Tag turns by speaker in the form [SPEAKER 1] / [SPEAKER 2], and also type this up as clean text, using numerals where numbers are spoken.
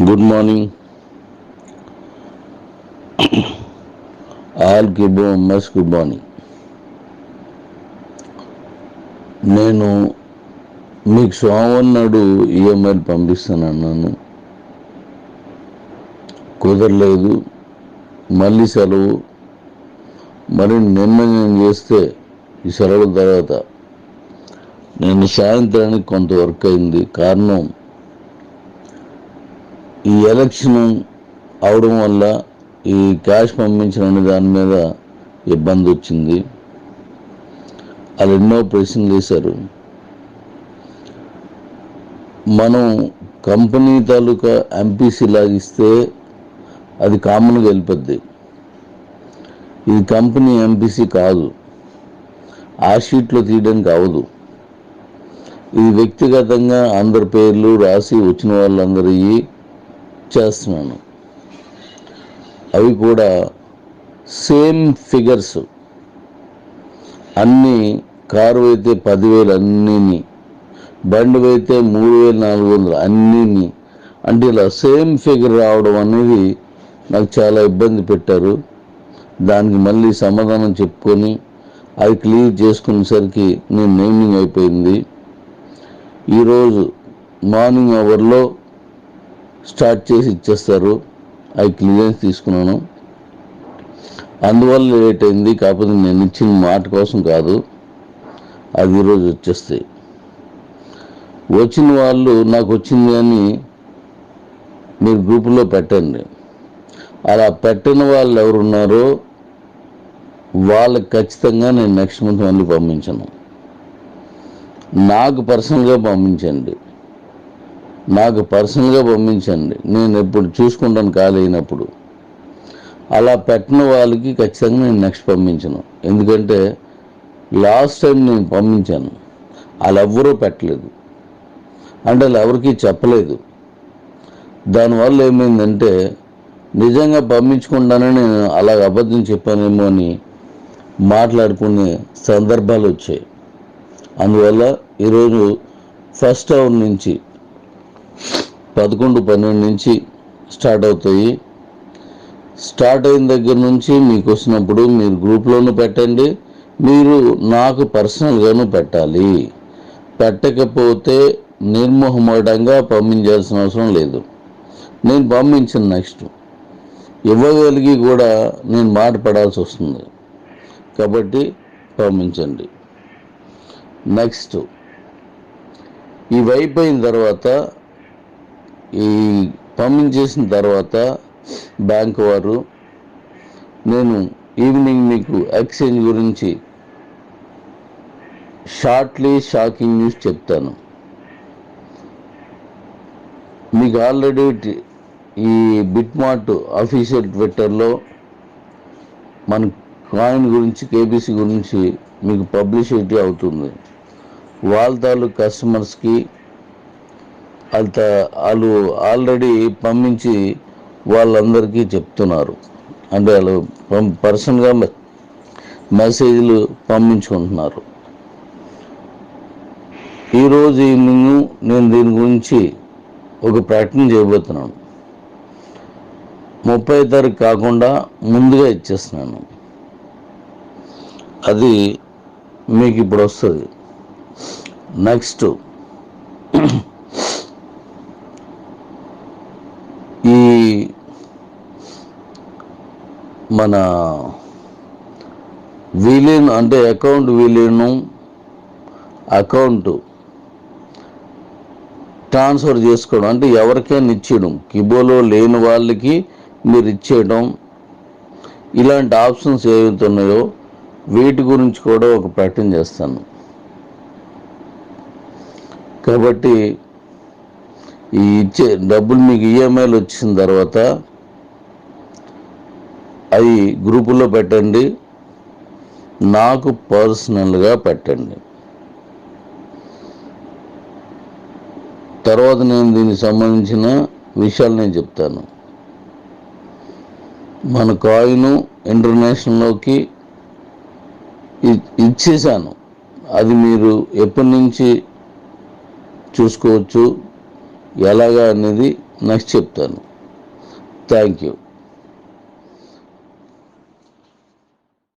[SPEAKER 1] Good morning all కిబో మస్ good morning. నేను మీకు సోమవారం నాడు ఈఎంఐలు పంపిస్తానన్నాను, కుదరలేదు. మళ్ళీ సెలవు. మరి నిన్న నేను చేస్తే ఈ సెలవుల తర్వాత నేను సాయంత్రానికి కొంత వర్క్ అయింది. కారణం ఈ ఎలక్షన్ అవడం వల్ల ఈ క్యాష్ పంపించిన దాని మీద ఇబ్బంది వచ్చింది. వాళ్ళు ఎన్నో ప్రశ్నలు వేశారు. మనం కంపెనీ తాలూకా ఎంపీసీ లాగిస్తే అది కామన్గా వెళ్ళిపోద్ది. ఇది కంపెనీ ఎంపీసీ కాదు, ఆ షీట్లో తీయడానికి అవ్వదు. ఇది వ్యక్తిగతంగా అందరి పేర్లు రాసి వచ్చిన వాళ్ళందరూ చేస్తున్నాను. అవి కూడా సేమ్ ఫిగర్స్ అన్నీ. కారు అయితే 10,000 అన్నీని, బండి అయితే 3,400 అన్నీని. అంటే ఇలా సేమ్ ఫిగర్ రావడం అనేది నాకు చాలా ఇబ్బంది పెట్టారు. దానికి మళ్ళీ సమాధానం చెప్పుకొని అవి క్లియర్ చేసుకునేసరికి నేను నేమింగ్ అయిపోయింది. ఈరోజు మార్నింగ్ అవర్లో స్టార్ట్ చేసి ఇచ్చేస్తారు. అవి క్లియరెన్స్ తీసుకున్నాను, అందువల్ల లేట్ అయింది. కాకపోతే నేను ఇచ్చిన మాట కోసం కాదు, అది ఈరోజు వచ్చేస్తాయి. వచ్చిన వాళ్ళు నాకు వచ్చింది అని మీరు గ్రూపులో పెట్టండి. అలా పెట్టిన వాళ్ళు ఎవరున్నారో వాళ్ళకి ఖచ్చితంగా నేను నెక్స్ట్ మంత్ మళ్ళీ పంపించను. నాకు పర్సనల్గా పంపించండి, నేను ఎప్పుడు చూసుకుంటాను ఖాళీ అయినప్పుడు. అలా పెట్టిన వాళ్ళకి ఖచ్చితంగా నేను నెక్స్ట్ పంపించను. ఎందుకంటే లాస్ట్ టైం నేను పంపించాను, వాళ్ళు ఎవ్వరూ పెట్టలేదు, అంటే వాళ్ళు ఎవరికీ చెప్పలేదు. దానివల్ల ఏమైందంటే నిజంగా పంపించుకుంటానని నేను అలాగ అబద్ధం చెప్పానేమో అని మాట్లాడుకునే సందర్భాలు వచ్చాయి. అందువల్ల ఈరోజు ఫస్ట్ అవర్ నుంచి 11-12 నుంచి స్టార్ట్ అవుతాయి. స్టార్ట్ అయిన దగ్గర నుంచి మీకు వచ్చినప్పుడు మీరు గ్రూప్లోనూ పెట్టండి, మీరు నాకు పర్సనల్గాను పెట్టాలి. పెట్టకపోతే నిర్మోహమాటంగా పంపించాల్సిన అవసరం లేదు. నేను పంపించిన నెక్స్ట్ ఇవ్వగలిగి కూడా నేను మాట పడాల్సి వస్తుంది. కాబట్టి పంపించండి. నెక్స్ట్ ఇవి అయిపోయిన తర్వాత, ఈ పంపించేసిన తర్వాత బ్యాంక్ వారు నేను ఈవినింగ్ మీకు ఎక్స్చేంజ్ గురించి షార్ట్లీ షాకింగ్ న్యూస్ చెప్తాను. మీకు ఆల్రెడీ ఈ బిట్మార్ట్ అఫీషియల్ ట్విట్టర్లో మన కాయిన్ గురించి, కేబీసీ గురించి మీకు పబ్లిసిటీ అవుతుంది. వాళ్ళ తాలూకు కస్టమర్స్కి వాళ్ళు ఆల్రెడీ పంపించి వాళ్ళందరికీ చెప్తున్నారు. అంటే వాళ్ళు పర్సనల్గా మెసేజ్లు పంపించుకుంటున్నారు. ఈరోజు ఈవినింగ్ నేను దీని గురించి ఒక ప్రకటన చేయబోతున్నాను. 30వ తారీఖు కాకుండా ముందుగా ఇచ్చేస్తున్నాను. అది మీకు ఇప్పుడు వస్తుంది. నెక్స్ట్ ఈ మన విలీనం అంటే అకౌంట్ విలీనం, అకౌంట్ ట్రాన్స్ఫర్ చేసుకోవడం, అంటే ఎవరికైనా ఇచ్చేయడం, కిబోలో లేని వాళ్ళకి మీరు ఇచ్చేయడం, ఇలాంటి ఆప్షన్స్ ఏవైతున్నాయో వీటి గురించి కూడా ఒక ప్రకటన చేస్తాను. కాబట్టి ఈ ఇచ్చే డబ్బులు మీకు ఈఎంఐలు వచ్చిన తర్వాత అవి గ్రూపుల్లో పెట్టండి, నాకు పర్సనల్గా పెట్టండి. తర్వాత నేను దీనికి సంబంధించిన విషయాలు నేను చెప్తాను. మన కాయిన్ ఇంటర్నేషనల్లోకి ఇచ్చేసాను. అది మీరు ఎప్పటి నుంచి చూసుకోవచ్చు. ఎలాగా అనేది నెక్స్ట్ చెప్తాను. Thank you.